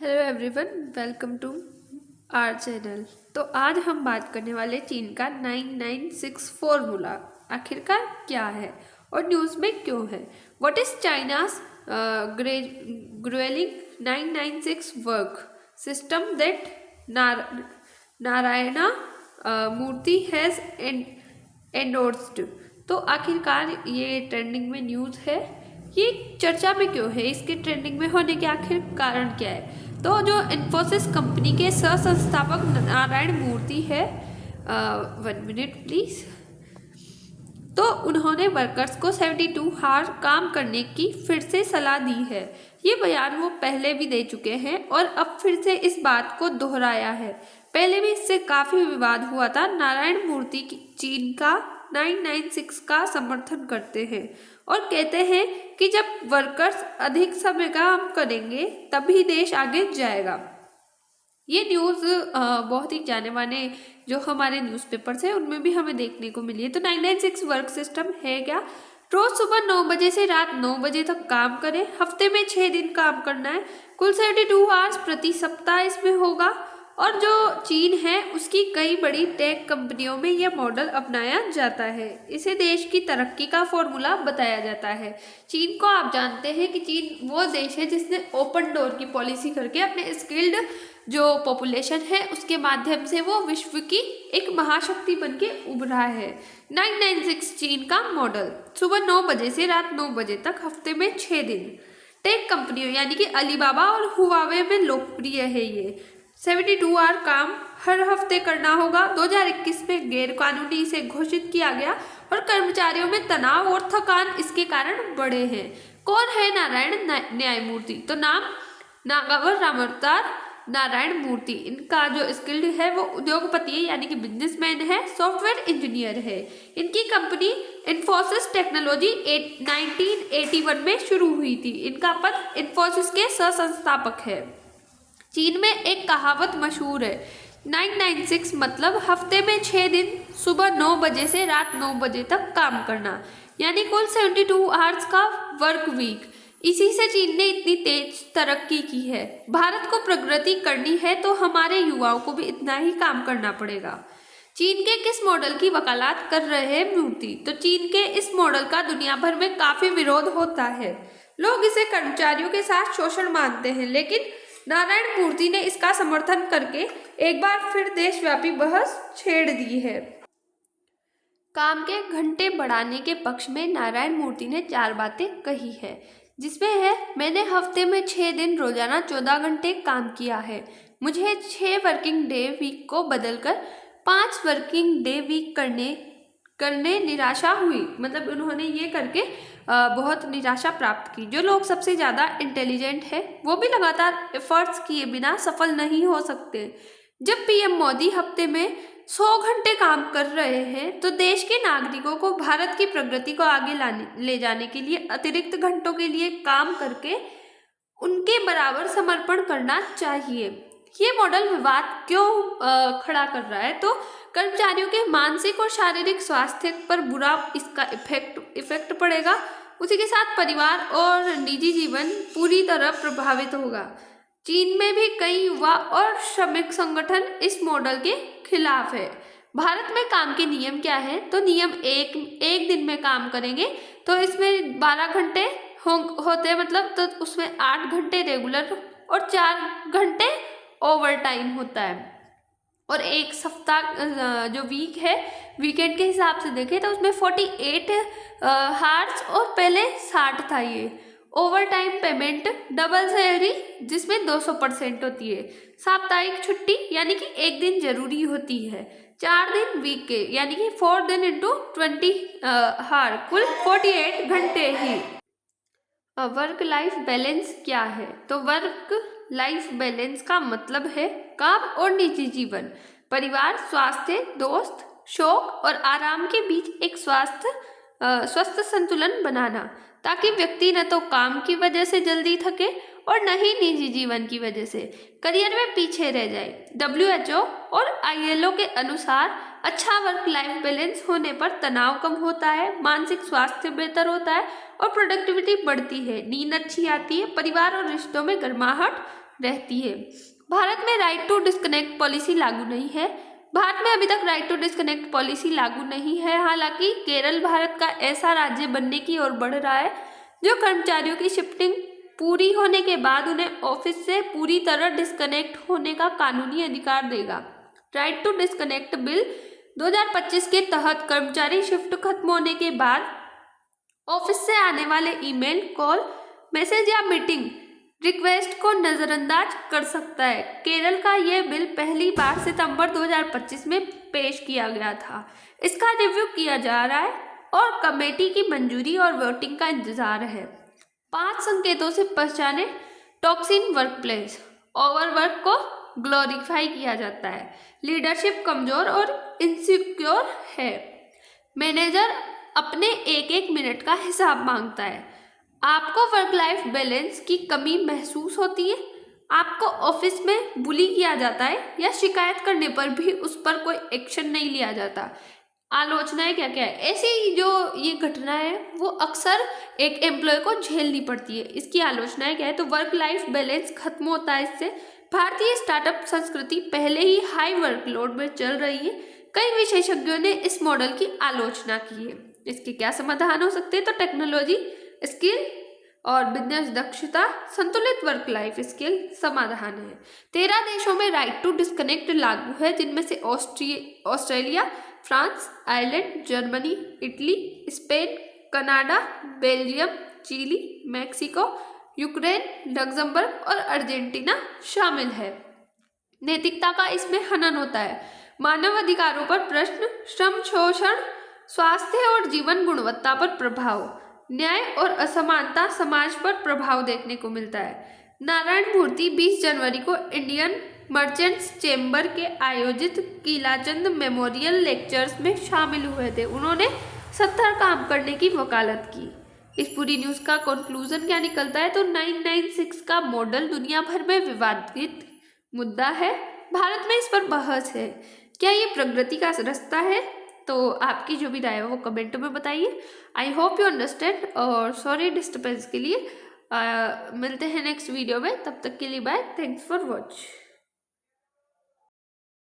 Hello everyone, welcome to our channel. तो आज हम बात करने वाले चीन का 996 फॉर्मूला आखिरकार क्या है और न्यूज़ में क्यों है। What is China's gruelling 996 work system that Narayana Murthy has endorsed. तो आखिरकार ये ट्रेंडिंग में न्यूज़ है, ये चर्चा में क्यों है, इसके ट्रेंडिंग में होने के आखिर कारण क्या है। तो जो इन्फोसिस कंपनी के सह संस्थापक नारायण मूर्ति है, 1 मिनट प्लीज। तो उन्होंने वर्कर्स को 72 आवर काम करने की फिर से सलाह दी है। ये बयान वो पहले भी दे चुके हैं और अब फिर से इस बात को दोहराया है। पहले भी इससे काफ़ी विवाद हुआ था। नारायण मूर्ति चीन का 996 का समर्थन करते हैं और कहते हैं कि जब वर्कर्स अधिक समय काम करेंगे तभी देश आगे जाएगा। ये न्यूज़ बहुत ही जाने माने जो हमारे न्यूज़पेपर्स हैं उनमें भी हमें देखने को मिली है। तो 996 वर्क सिस्टम है क्या? रोज सुबह 9 बजे से रात 9 बजे तक काम करें, हफ्ते में 6 दिन काम करना है, कुल 72 आवर्स प्रति सप्ताह इसमें होगा। और जो चीन है उसकी कई बड़ी टेक कंपनियों में यह मॉडल अपनाया जाता है। इसे देश की तरक्की का फॉर्मूला बताया जाता है। चीन को आप जानते हैं कि चीन वो देश है जिसने ओपन डोर की पॉलिसी करके अपने स्किल्ड जो पॉपुलेशन है उसके माध्यम से वो विश्व की एक महाशक्ति बन के उभरा है। 996 चीन का मॉडल, सुबह 9 बजे से रात 9 बजे तक, हफ्ते में 6 दिन। टेक कंपनियों यानी कि अलीबाबा और हुआवे में लोकप्रिय है ये। 72 आवर काम हर हफ्ते करना होगा। 2021 में गैर कानूनी इसे घोषित किया गया और कर्मचारियों में तनाव और थकान इसके कारण बढ़े हैं। कौन है नारायण न्यायमूर्ति? तो नाम नागावर रामवतार नारायण मूर्ति। इनका जो स्किल्ड है वो उद्योगपति है यानी कि बिजनेसमैन है, सॉफ्टवेयर इंजीनियर है। इनकी कंपनी इन्फोसिस टेक्नोलॉजी 1981 में शुरू हुई थी। इनका पद इन्फोसिस के सह संस्थापक है। चीन में एक कहावत मशहूर है, 996 मतलब हफ्ते में 6 दिन, सुबह 9 बजे से रात 9 बजे तक काम करना, यानी कुल 72 आवर्स का वर्क वीक। इसी से चीन ने इतनी तेज तरक्की की है। भारत को प्रगति करनी है तो हमारे युवाओं को भी इतना ही काम करना पड़ेगा। चीन के किस मॉडल की वकालत कर रहे हैं मूर्ति? तो चीन के इस मॉडल का दुनिया भर में काफी विरोध होता है। लोग इसे कर्मचारियों के साथ शोषण मानते हैं, लेकिन नारायण मूर्ति ने इसका समर्थन करके एक बार फिर देशव्यापी बहस छेड़ दी है। काम के घंटे बढ़ाने के पक्ष में नारायण मूर्ति ने 4 बातें कही है, जिसमें है, मैंने हफ्ते में 6 दिन रोजाना 14 घंटे काम किया है। मुझे 6 वर्किंग डे वीक को बदलकर 5 वर्किंग डे वीक करने निराशा हुई। मतलब उन्होंने ये करके बहुत निराशा प्राप्त की। जो लोग सबसे ज़्यादा इंटेलिजेंट है वो भी लगातार एफर्ट्स किए बिना सफल नहीं हो सकते। जब पीएम मोदी हफ्ते में 100 घंटे काम कर रहे हैं तो देश के नागरिकों को भारत की प्रगति को आगे ले जाने के लिए अतिरिक्त घंटों के लिए काम करके उनके बराबर समर्पण करना चाहिए। ये मॉडल विवाद क्यों खड़ा कर रहा है? तो कर्मचारियों के मानसिक और शारीरिक स्वास्थ्य पर बुरा इसका इफेक्ट पड़ेगा। उसी के साथ परिवार और निजी जीवन पूरी तरह प्रभावित होगा। चीन में भी कई युवा और श्रमिक संगठन इस मॉडल के खिलाफ है। भारत में काम के नियम क्या है? तो नियम एक दिन में काम करेंगे तो इसमें 12 घंटे होते हैं, मतलब तो उसमें 8 घंटे रेगुलर और 4 घंटे ओवर टाइम होता है। और एक सप्ताह जो वीक है, वीकेंड के हिसाब से देखें तो उसमें 48 हार्स और पहले 60 था। ये over time payment, double salary जिसमें 200% होती है, साप्ताहिक छुट्टी यानी कि एक दिन जरूरी होती है, 4 दिन वीक के यानी कि 4 दिन इंटू 20 हार, कुल 48 घंटे ही। वर्क लाइफ बैलेंस क्या है? तो वर्क लाइफ बैलेंस का मतलब है काम और निजी जीवन, परिवार, स्वास्थ्य, दोस्त, शौक और आराम के बीच एक स्वस्थ संतुलन बनाना, ताकि व्यक्ति न तो काम की वजह से जल्दी थके और न ही निजी जीवन की वजह से करियर में पीछे रह जाए। WHO और ILO के अनुसार अच्छा वर्क लाइफ बैलेंस होने पर तनाव कम होता है, मानसिक स्वास्थ्य बेहतर होता है और प्रोडक्टिविटी बढ़ती है, नींद अच्छी आती है, परिवार और रिश्तों में गर्माहट रहती है। भारत में राइट टू डिस्कनेक्ट पॉलिसी लागू नहीं है। भारत में अभी तक राइट टू डिस्कनेक्ट पॉलिसी लागू नहीं है। हालांकि केरल भारत का ऐसा राज्य बनने की ओर बढ़ रहा है जो कर्मचारियों की शिफ्टिंग पूरी होने के बाद उन्हें ऑफिस से पूरी तरह डिस्कनेक्ट होने का कानूनी अधिकार देगा। राइट टू डिस्कनेक्ट बिल 2025 के तहत कर्मचारी शिफ्ट खत्म होने के बाद ऑफिस से आने वाले ईमेल, कॉल, मैसेज या मीटिंग रिक्वेस्ट को नजरअंदाज कर सकता है। केरल का यह बिल पहली बार सितंबर 2025 में पेश किया गया था। इसका रिव्यू किया जा रहा है और कमेटी की मंजूरी और वोटिंग का इंतजार है। 5 संकेतों से पहचाने टॉक्सिन वर्कप्लेस। ओवरवर्क को ग्लोरीफाई किया जाता है। लीडरशिप कमजोर और इनसिक्योर है। मैनेजर अपने एक एक मिनट का हिसाब मांगता है। आपको वर्क लाइफ बैलेंस की कमी महसूस होती है। आपको ऑफिस में बुली किया जाता है या शिकायत करने पर भी उस पर कोई एक्शन नहीं लिया जाता। आलोचनाएं क्या क्या है? ऐसी जो ये घटना है वो अक्सर एक एम्प्लॉय को झेलनी पड़ती है। इसकी आलोचनाएं क्या है? तो वर्क लाइफ बैलेंस खत्म होता है इससे। भारतीय स्टार्टअप संस्कृति पहले ही हाई वर्कलोड में चल रही है। कई विशेषज्ञों ने इस मॉडल की आलोचना की है। इसके क्या समाधान हो सकते हैं? तो टेक्नोलॉजी स्किल और बिजनेस दक्षता, संतुलित वर्क लाइफ स्किल समाधान है। 13 देशों में राइट टू डिस्कनेक्ट लागू है, जिनमें से Australia, France, Ireland, Germany, Italy, Spain, Canada, Belgium, Chile, Mexico, Ukraine, Luxembourg और अर्जेंटीना शामिल है। नैतिकता का इसमें हनन होता है। मानव अधिकारों पर प्रश्न, श्रम शोषण, स्वास्थ्य और जीवन गुणवत्ता पर प्रभाव, न्याय और असमानता समाज पर प्रभाव देखने को मिलता है। नारायण मूर्ति 20 जनवरी को इंडियन मर्चेंट्स चेंबर के आयोजित किलाचंद मेमोरियल लेक्चर्स में शामिल हुए थे। उन्होंने 70 काम करने की वकालत की। इस पूरी न्यूज़ का कंक्लूजन क्या निकलता है? तो 996 का मॉडल दुनिया भर में विवादित मुद्दा है। भारत में इस पर बहस है। क्या ये प्रगति का रास्ता है? तो आपकी जो भी राय है वो कमेंट में बताइए। आई होप यू अंडरस्टैंड और सॉरी डिस्टर्बेंस के लिए। मिलते हैं नेक्स्ट वीडियो में, तब तक के लिए बाय। Thanks for watch.